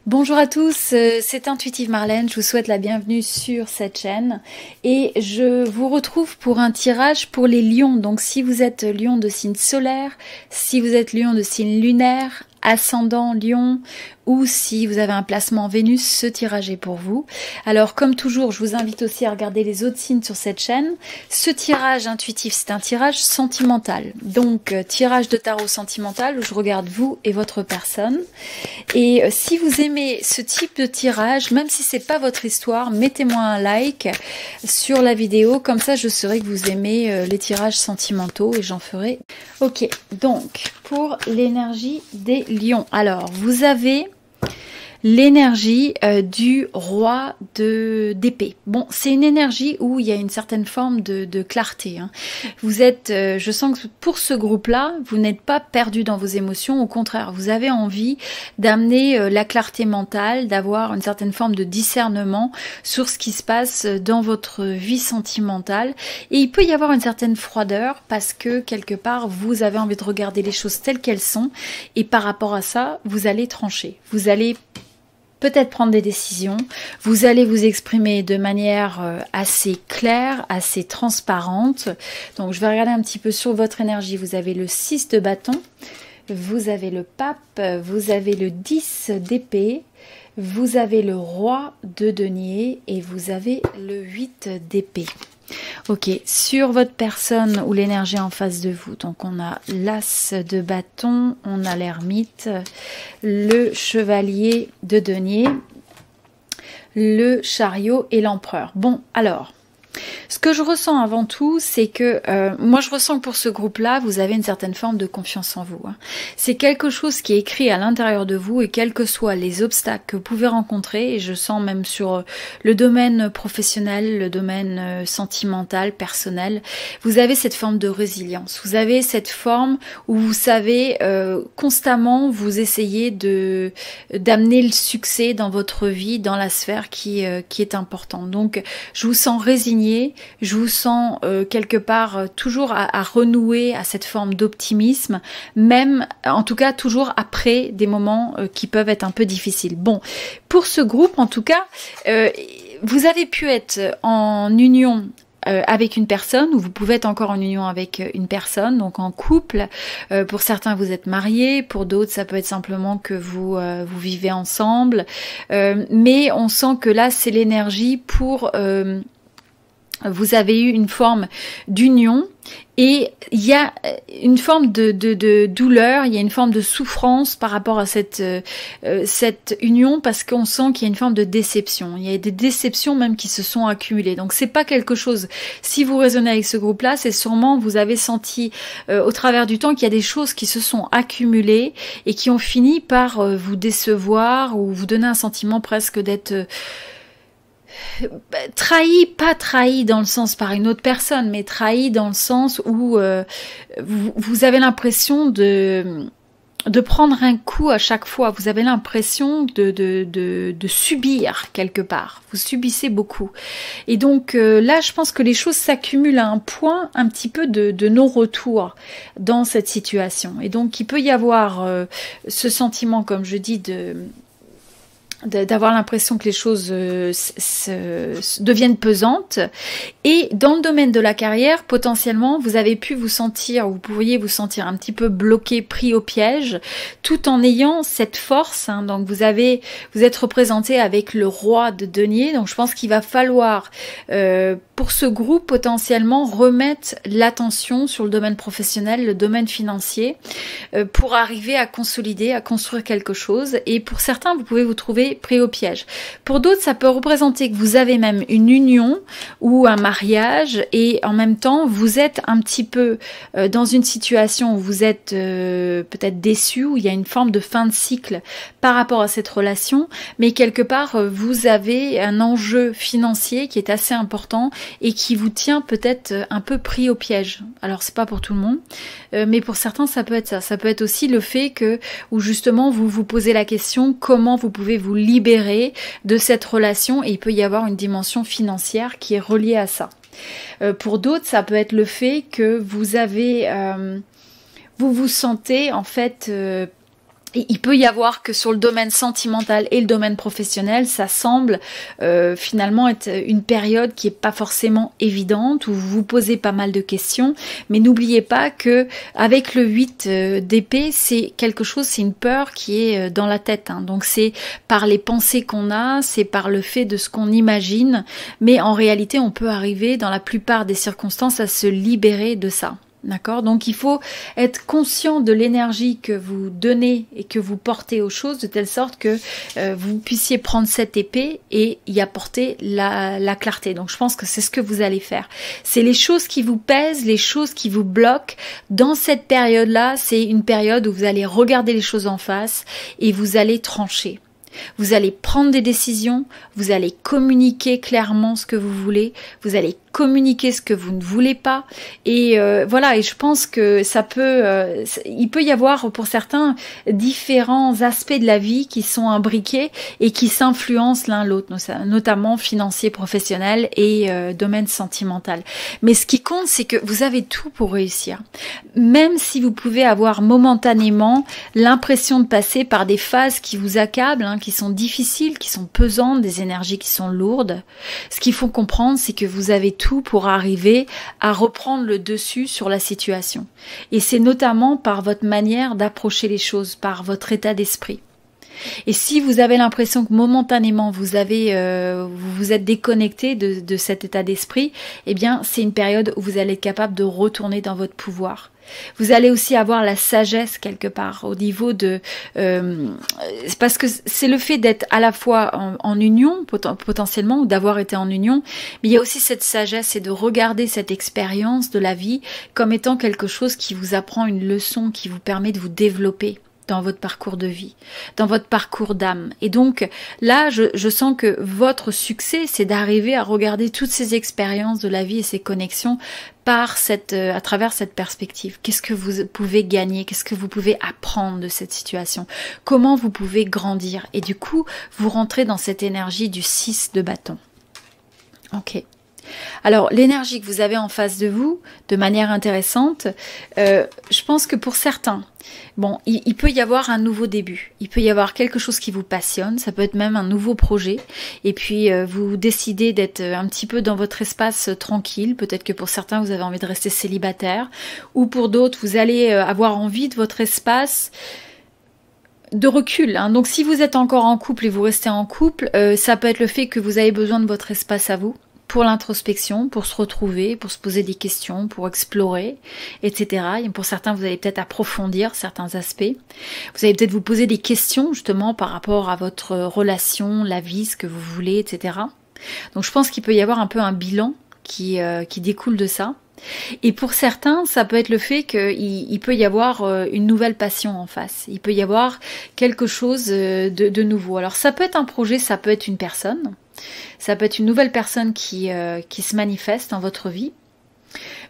Bonjour à tous, c'est Intuitive Marlène, je vous souhaite la bienvenue sur cette chaîne et je vous retrouve pour un tirage pour les lions. Donc si vous êtes lion de signe solaire, si vous êtes lion de signe lunaire, ascendant lion ou si vous avez un placement Vénus, ce tirage est pour vous. Alors comme toujours, je vous invite aussi à regarder les autres signes sur cette chaîne. Ce tirage intuitif, c'est un tirage sentimental. Donc tirage de tarot sentimental où je regarde vous et votre personne. Et si vous aimez ce type de tirage, même si c'est pas votre histoire, mettez-moi un like sur la vidéo. Comme ça, je saurai que vous aimez les tirages sentimentaux et j'en ferai. Ok, donc pour l'énergie des lions. Alors, vous avez l'énergie du roi d'épée. Bon, c'est une énergie où il y a une certaine forme de clarté. Hein. Vous êtes, je sens que pour ce groupe-là, vous n'êtes pas perdu dans vos émotions. Au contraire, vous avez envie d'amener la clarté mentale, d'avoir une certaine forme de discernement sur ce qui se passe dans votre vie sentimentale. Et il peut y avoir une certaine froideur parce que quelque part, vous avez envie de regarder les choses telles qu'elles sont. Et par rapport à ça, vous allez trancher. Vous allez peut-être prendre des décisions, vous allez vous exprimer de manière assez claire, assez transparente. Donc je vais regarder un petit peu sur votre énergie. Vous avez le 6 de bâton, vous avez le pape, vous avez le 10 d'épée, vous avez le roi de denier et vous avez le 8 d'épée. Ok, sur votre personne ou l'énergie en face de vous, donc on a l'as de bâton, on a l'ermite, le chevalier de denier, le chariot et l'empereur. Bon, alors, ce que je ressens avant tout, c'est que moi je ressens que pour ce groupe-là, vous avez une certaine forme de confiance en vous. Hein. C'est quelque chose qui est écrit à l'intérieur de vous et quels que soient les obstacles que vous pouvez rencontrer, et je sens même sur le domaine professionnel, le domaine sentimental, personnel, vous avez cette forme de résilience. Vous avez cette forme où vous savez constamment vous essayez d'amener le succès dans votre vie, dans la sphère qui est importante. Donc je vous sens résigné. Je vous sens quelque part toujours à renouer à cette forme d'optimisme, même en tout cas toujours après des moments qui peuvent être un peu difficiles. Bon, pour ce groupe en tout cas, vous avez pu être en union avec une personne, ou vous pouvez être encore en union avec une personne, donc en couple. Pour certains, vous êtes mariés, pour d'autres, ça peut être simplement que vous vivez ensemble. Mais on sent que là, c'est l'énergie pour... vous avez eu une forme d'union et il y a une forme de douleur, il y a une forme de souffrance par rapport à cette union parce qu'on sent qu'il y a une forme de déception. Il y a des déceptions même qui se sont accumulées. Donc c'est pas quelque chose, si vous raisonnez avec ce groupe-là, c'est sûrement vous avez senti au travers du temps qu'il y a des choses qui se sont accumulées et qui ont fini par vous décevoir ou vous donner un sentiment presque d'être... trahi, pas trahi dans le sens par une autre personne, mais trahi dans le sens où vous avez l'impression de prendre un coup à chaque fois. Vous avez l'impression de subir quelque part. Vous subissez beaucoup. Et donc là, je pense que les choses s'accumulent à un point un petit peu de non-retour dans cette situation. Et donc, il peut y avoir ce sentiment, comme je dis, d'avoir l'impression que les choses deviennent pesantes. Et dans le domaine de la carrière, potentiellement, vous avez pu vous sentir, vous pourriez vous sentir un petit peu bloqué, pris au piège, tout en ayant cette force. Hein. Donc vous êtes représenté avec le roi de denier. Donc je pense qu'il va falloir, pour ce groupe, potentiellement remettre l'attention sur le domaine professionnel, le domaine financier, pour arriver à consolider, à construire quelque chose. Et pour certains, vous pouvez vous trouver pris au piège. Pour d'autres, ça peut représenter que vous avez même une union ou un mariage et en même temps, vous êtes un petit peu dans une situation où vous êtes peut-être déçu, où il y a une forme de fin de cycle par rapport à cette relation, mais quelque part, vous avez un enjeu financier qui est assez important et qui vous tient peut-être un peu pris au piège. Alors, c'est pas pour tout le monde, mais pour certains, ça peut être ça. Ça peut être aussi le fait que, où justement, vous vous posez la question, comment vous pouvez vous libérer de cette relation, et il peut y avoir une dimension financière qui est reliée à ça. Pour d'autres, ça peut être le fait que vous avez vous vous sentez en fait... il peut y avoir que sur le domaine sentimental et le domaine professionnel, ça semble finalement être une période qui est pas forcément évidente, où vous vous posez pas mal de questions, mais n'oubliez pas que avec le 8 d'épée, c'est quelque chose, c'est une peur qui est dans la tête, hein. Donc c'est par les pensées qu'on a, c'est par le fait de ce qu'on imagine, mais en réalité, on peut arriver dans la plupart des circonstances à se libérer de ça. D'accord? Donc il faut être conscient de l'énergie que vous donnez et que vous portez aux choses, de telle sorte que vous puissiez prendre cette épée et y apporter la clarté. Donc je pense que c'est ce que vous allez faire. C'est les choses qui vous pèsent, les choses qui vous bloquent. Dans cette période-là, c'est une période où vous allez regarder les choses en face et vous allez trancher. Vous allez prendre des décisions, vous allez communiquer clairement ce que vous voulez, vous allez communiquer ce que vous ne voulez pas, et voilà. Et je pense que il peut y avoir pour certains différents aspects de la vie qui sont imbriqués et qui s'influencent l'un l'autre, notamment financier, professionnel et domaine sentimental. Mais ce qui compte, c'est que vous avez tout pour réussir, même si vous pouvez avoir momentanément l'impression de passer par des phases qui vous accablent, hein, qui sont difficiles, qui sont pesantes, des énergies qui sont lourdes. Ce qu'il faut comprendre, c'est que vous avez tout pour arriver à reprendre le dessus sur la situation. Et c'est notamment par votre manière d'approcher les choses, par votre état d'esprit. Et si vous avez l'impression que momentanément vous vous êtes déconnecté de cet état d'esprit, eh bien c'est une période où vous allez être capable de retourner dans votre pouvoir. Vous allez aussi avoir la sagesse quelque part au niveau de... parce que c'est le fait d'être à la fois en union potentiellement, ou d'avoir été en union, mais il y a aussi cette sagesse et de regarder cette expérience de la vie comme étant quelque chose qui vous apprend une leçon, qui vous permet de vous développer dans votre parcours de vie, dans votre parcours d'âme. Et donc là, je sens que votre succès, c'est d'arriver à regarder toutes ces expériences de la vie et ces connexions à travers cette perspective. Qu'est-ce que vous pouvez gagner? Qu'est-ce que vous pouvez apprendre de cette situation? Comment vous pouvez grandir? Et du coup, vous rentrez dans cette énergie du 6 de bâton. Ok. Alors, l'énergie que vous avez en face de vous, de manière intéressante, je pense que pour certains, bon, il peut y avoir un nouveau début, il peut y avoir quelque chose qui vous passionne, ça peut être même un nouveau projet, et puis vous décidez d'être un petit peu dans votre espace tranquille, peut-être que pour certains vous avez envie de rester célibataire, ou pour d'autres vous allez avoir envie de votre espace de recul, hein. Donc si vous êtes encore en couple et vous restez en couple, ça peut être le fait que vous avez besoin de votre espace à vous, pour l'introspection, pour se retrouver, pour se poser des questions, pour explorer, etc. Et pour certains, vous allez peut-être approfondir certains aspects. Vous allez peut-être vous poser des questions justement par rapport à votre relation, la vie, ce que vous voulez, etc. Donc je pense qu'il peut y avoir un peu un bilan qui découle de ça. Et pour certains, ça peut être le fait qu'il peut y avoir une nouvelle passion en face. Il peut y avoir quelque chose de nouveau. Alors ça peut être un projet, ça peut être une personne. Ça peut être une nouvelle personne qui se manifeste dans votre vie,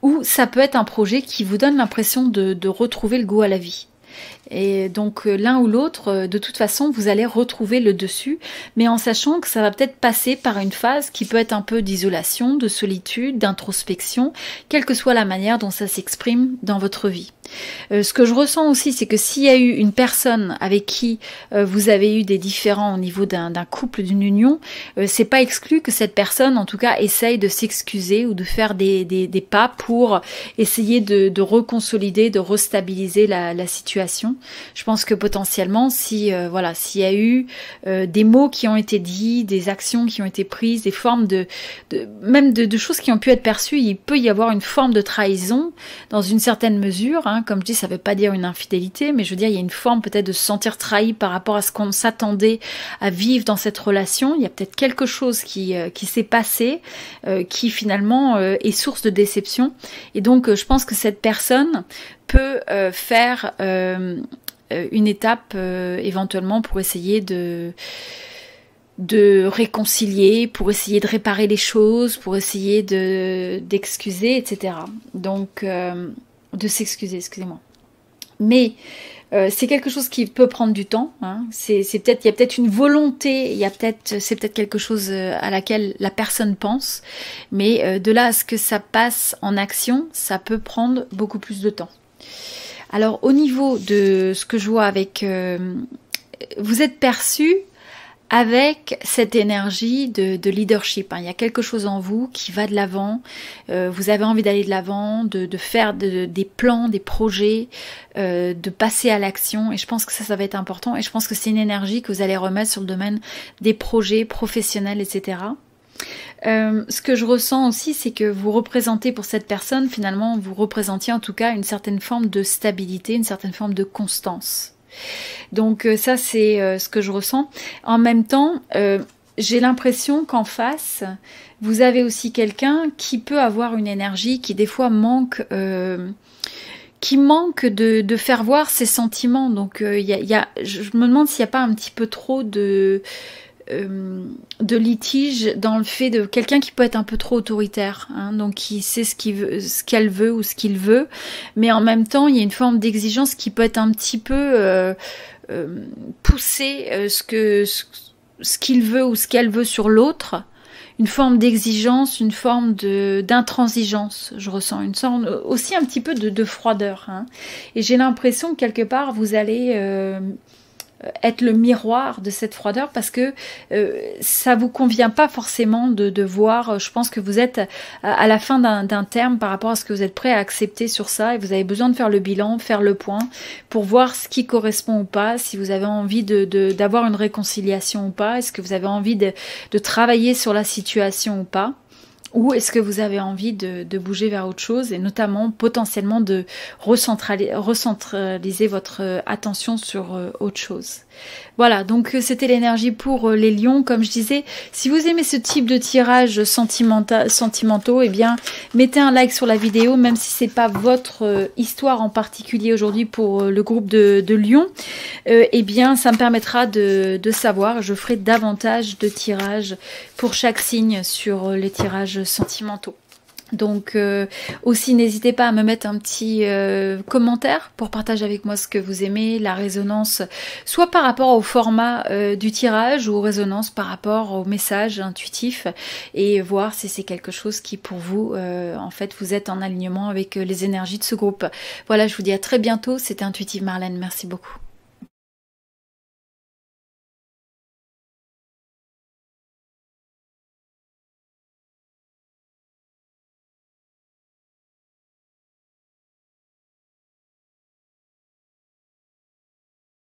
ou ça peut être un projet qui vous donne l'impression de retrouver le goût à la vie. Et donc l'un ou l'autre, de toute façon, vous allez retrouver le dessus, mais en sachant que ça va peut-être passer par une phase qui peut être un peu d'isolation, de solitude, d'introspection, quelle que soit la manière dont ça s'exprime dans votre vie. Ce que je ressens aussi, c'est que s'il y a eu une personne avec qui vous avez eu des différends au niveau d'un couple, d'une union, c'est pas exclu que cette personne, en tout cas, essaye de s'excuser ou de faire des pas pour essayer de reconsolider, de restabiliser la situation. Je pense que potentiellement, s'il y a eu des mots qui ont été dits, des actions qui ont été prises, des formes même de choses qui ont pu être perçues, il peut y avoir une forme de trahison dans une certaine mesure, hein. Comme je dis, ça ne veut pas dire une infidélité, mais je veux dire, il y a une forme peut-être de se sentir trahi par rapport à ce qu'on s'attendait à vivre dans cette relation. Il y a peut-être quelque chose qui s'est passé, qui finalement est source de déception. Et donc, je pense que cette personne peut faire une étape éventuellement pour essayer de réconcilier, pour essayer de réparer les choses, pour essayer d'excuser, etc. Donc, de s'excuser, excusez-moi. Mais c'est quelque chose qui peut prendre du temps, hein. Il y a peut-être une volonté, c'est peut-être quelque chose à laquelle la personne pense, mais de là à ce que ça passe en action, ça peut prendre beaucoup plus de temps. Alors au niveau de ce que je vois avec... vous êtes perçu avec cette énergie de leadership. Il y a quelque chose en vous qui va de l'avant. Vous avez envie d'aller de l'avant, de faire des plans, des projets, de passer à l'action. Et je pense que ça va être important. Et je pense que c'est une énergie que vous allez remettre sur le domaine des projets professionnels, etc. Ce que je ressens aussi, c'est que vous représentez pour cette personne, finalement, vous représentiez en tout cas une certaine forme de stabilité, une certaine forme de constance. Donc ça c'est ce que je ressens. En même temps, j'ai l'impression qu'en face, vous avez aussi quelqu'un qui peut avoir une énergie qui des fois manque, qui manque de faire voir ses sentiments. Donc je me demande s'il n'y a pas un petit peu trop de litige dans le fait de quelqu'un qui peut être un peu trop autoritaire, hein, donc qui sait ce qu'elle veut ou ce qu'il veut, mais en même temps il y a une forme d'exigence qui peut être un petit peu pousser ce qu'il veut ou ce qu'elle veut sur l'autre, une forme d'exigence, une forme d'intransigeance, je ressens une sorte aussi un petit peu de froideur, hein. Et j'ai l'impression que quelque part vous allez être le miroir de cette froideur parce que ça vous convient pas forcément de voir, je pense que vous êtes à la fin d'un terme par rapport à ce que vous êtes prêt à accepter sur ça et vous avez besoin de faire le bilan, faire le point pour voir ce qui correspond ou pas, si vous avez envie d'avoir une réconciliation ou pas, est-ce que vous avez envie de travailler sur la situation ou pas. Ou est-ce que vous avez envie de bouger vers autre chose et notamment potentiellement de recentraliser votre attention sur autre chose. Voilà, donc c'était l'énergie pour les lions. Comme je disais, si vous aimez ce type de tirage sentimentaux, eh bien mettez un like sur la vidéo, même si c'est pas votre histoire en particulier aujourd'hui pour le groupe de Lions. Eh bien ça me permettra de savoir, je ferai davantage de tirages pour chaque signe sur les tirages sentimentaux. Donc aussi n'hésitez pas à me mettre un petit commentaire pour partager avec moi ce que vous aimez, la résonance, soit par rapport au format du tirage ou résonance par rapport au message intuitif et voir si c'est quelque chose qui pour vous, en fait, vous êtes en alignement avec les énergies de ce groupe. Voilà, je vous dis à très bientôt, c'était Intuitive Marlène, merci beaucoup.